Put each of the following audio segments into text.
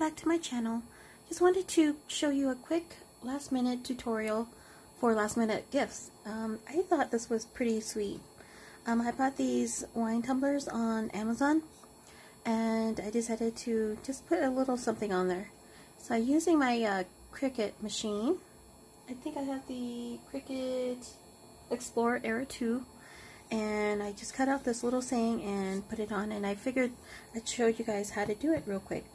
back to my channel. Just wanted to show you a quick last minute tutorial for last minute gifts. I thought this was pretty sweet. I bought these wine tumblers on Amazon and I decided to just put a little something on there. So I'm using my Cricut machine. I think I have the Cricut Explorer Era 2, and I just cut out this little saying and put it on, and I figured I'd show you guys how to do it real quick.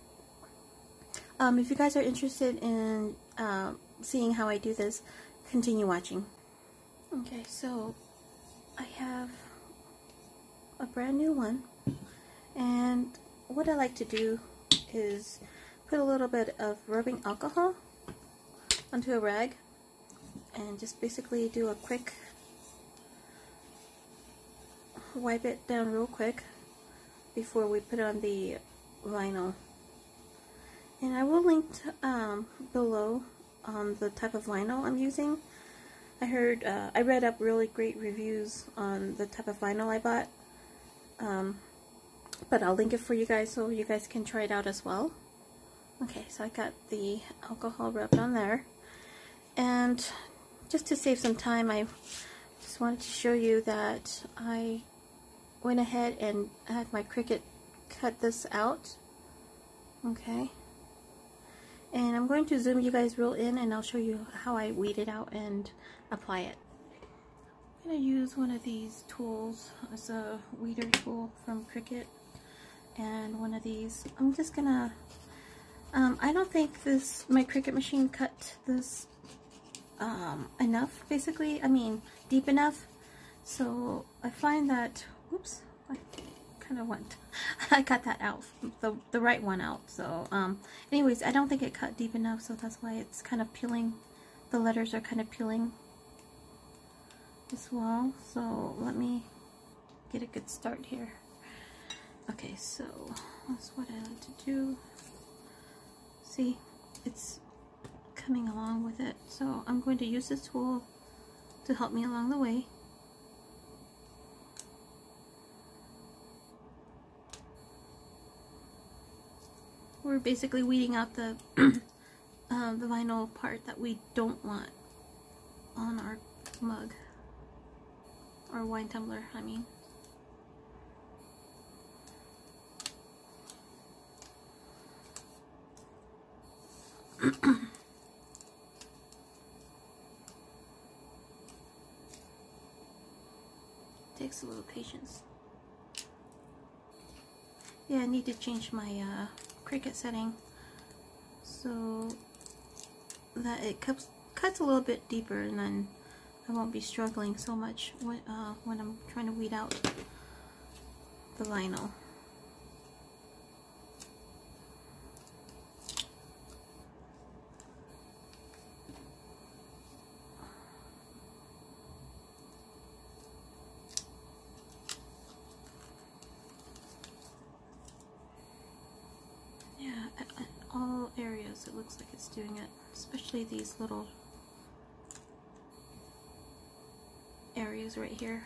If you guys are interested in seeing how I do this, continue watching. Okay, so I have a brand new one, and what I like to do is put a little bit of rubbing alcohol onto a rag and just basically do a quick wipe it down real quick before we put on the vinyl. And I will link below on the type of vinyl I'm using. I read up really great reviews on the type of vinyl I bought, but I'll link it for you guys so you guys can try it out as well. Okay, so I got the alcohol rubbed on there, and just to save some time, I just wanted to show you that I went ahead and had my Cricut cut this out. Okay, and I'm going to zoom you guys real in, and I'll show you how I weed it out and apply it. I'm going to use one of these tools as a weeder tool from Cricut, and one of these. I'm just gonna I don't think my Cricut machine cut this enough, basically. I mean, deep enough. So I find that, whoops, I kind of went. I cut that out, the right one out. So anyways, I don't think it cut deep enough, so that's why it's kind of peeling. The letters are kind of peeling as well. So let me get a good start here. Okay, so that's what I like to do. See, it's coming along with it, so I'm going to use this tool to help me along the way. We're basically weeding out the the vinyl part that we don't want on our mug, or wine tumbler, I mean. Takes a little patience. Yeah, I need to change my Cricut setting so that it cuts a little bit deeper, and then I won't be struggling so much when I'm trying to weed out the vinyl. All areas it looks like it's doing it, especially these little areas right here.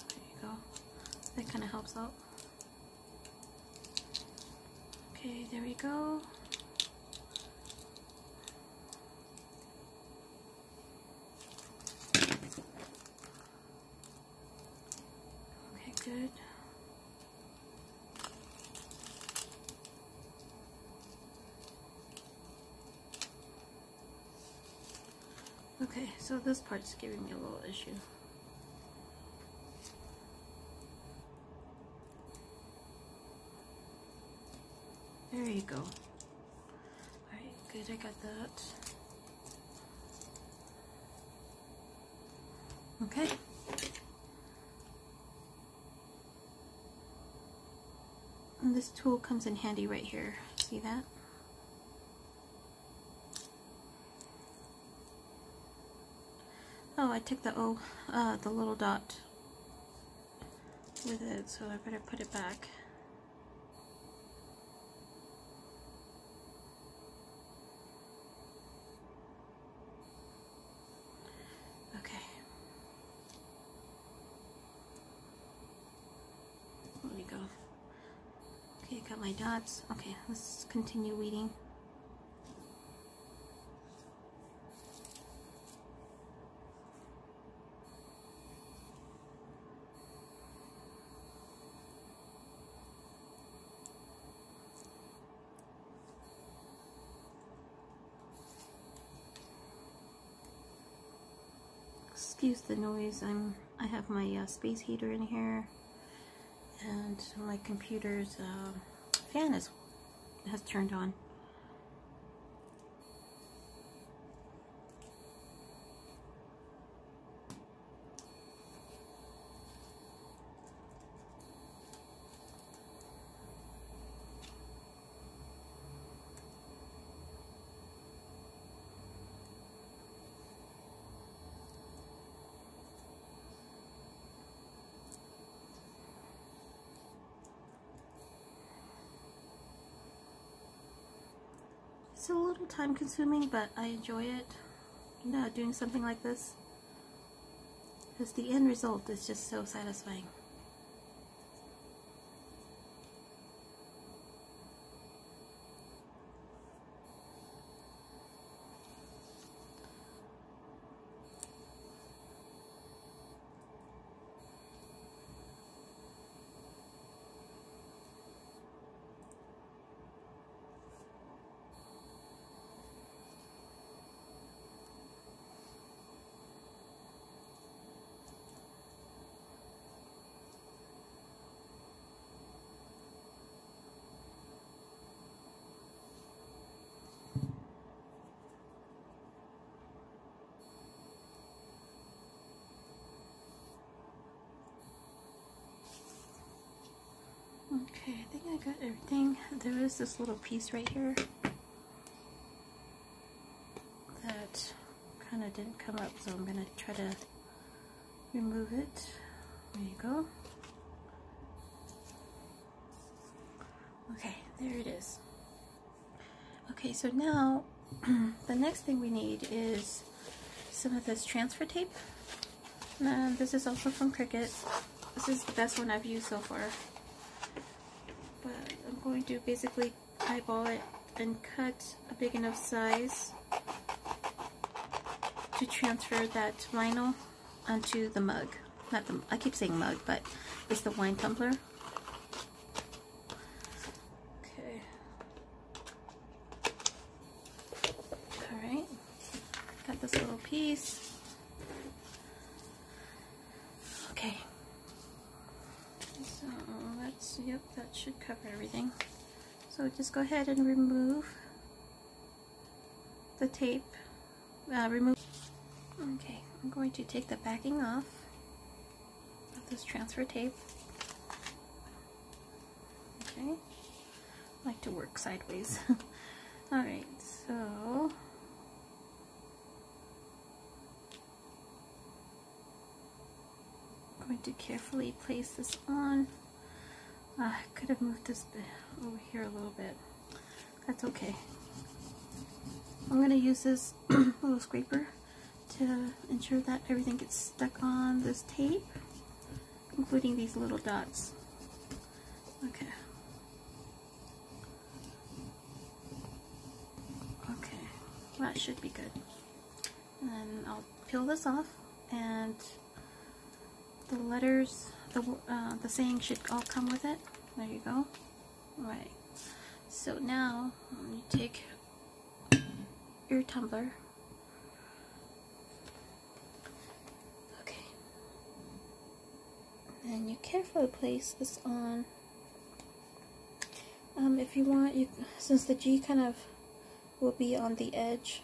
There you go. That kind of helps out. Okay, there we go. Okay, good. Okay, so this part's giving me a little issue. There you go. Alright, good, I got that. Okay. And this tool comes in handy right here. See that? Oh, I took the little dot with it, so I better put it back. Okay. There we go. Okay, got my dots. Okay, let's continue weeding. excuse the noise. I have my space heater in here, and my computer's fan has turned on. It's a little time consuming, but I enjoy it, doing something like this, because the end result is just so satisfying. Okay, I think I got everything. There is this little piece right here that kind of didn't come up, so I'm going to try to remove it. There you go. Okay, there it is. Okay, so now the next thing we need is some of this transfer tape. And this is also from Cricut. This is the best one I've used so far. But I'm going to basically eyeball it and cut a big enough size to transfer that vinyl onto the mug. Not the, I keep saying mug, but it's the wine tumbler. Okay. Alright. Got this little piece. Okay. So that's, yep, that should cover everything. So just go ahead and remove the tape. Okay, I'm going to take the backing off of this transfer tape. Okay, I like to work sideways. Alright, so I'm going to carefully place this on. I could have moved this bit over here a little bit. That's okay. I'm going to use this little scraper to ensure that everything gets stuck on this tape, including these little dots. Okay. Okay, that should be good. And then I'll peel this off, and the letters, the saying should all come with it. There you go. Alright. So now you take your tumbler. Okay. And you carefully place this on. If you want, since the G kind of will be on the edge,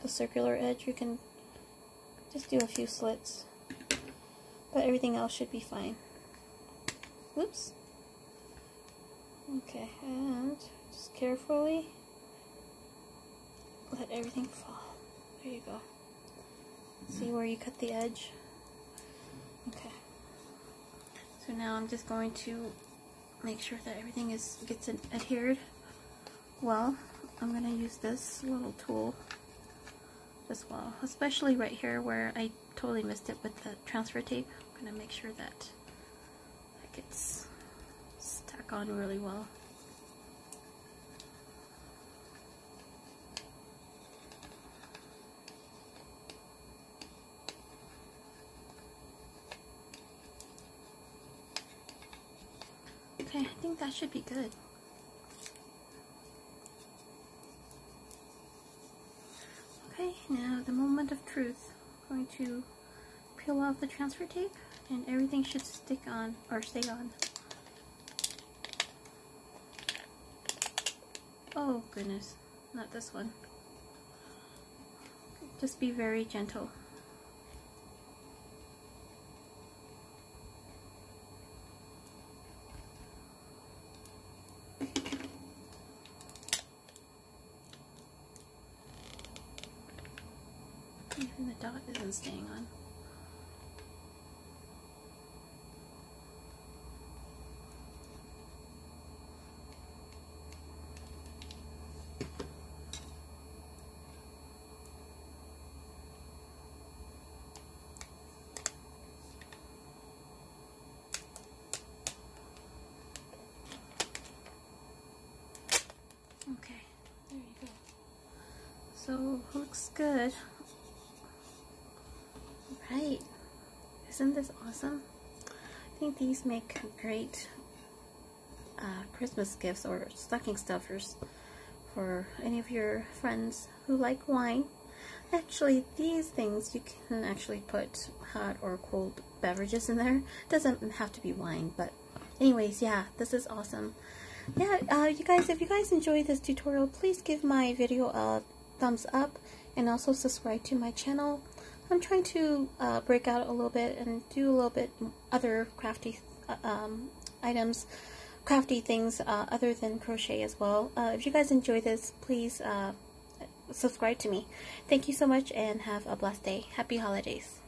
the circular edge, you can just do a few slits. But everything else should be fine. Whoops. Okay, and just carefully let everything fall. There you go. See where you cut the edge? Okay. So now I'm just going to make sure that everything gets adhered well. I'm going to use this little tool as well, especially right here where I totally missed it with the transfer tape. I'm going to make sure that that gets stuck on really well. Okay, I think that should be good. Okay, now the moment of truth. I'm going to peel off the transfer tape and everything should stick on or stay on. Oh goodness, not this one. Just be very gentle. Even the dot isn't staying on. Okay, there you go. So, looks good. Right, isn't this awesome? I think these make great Christmas gifts or stocking stuffers for any of your friends who like wine. Actually, these things you can actually put hot or cold beverages in there. It doesn't have to be wine, but anyways, yeah, this is awesome. Yeah, you guys, if you guys enjoyed this tutorial, please give my video a thumbs up and also subscribe to my channel. I'm trying to break out a little bit and do a little bit other crafty items, crafty things other than crochet as well. If you guys enjoy this, please subscribe to me. Thank you so much and have a blessed day. Happy holidays.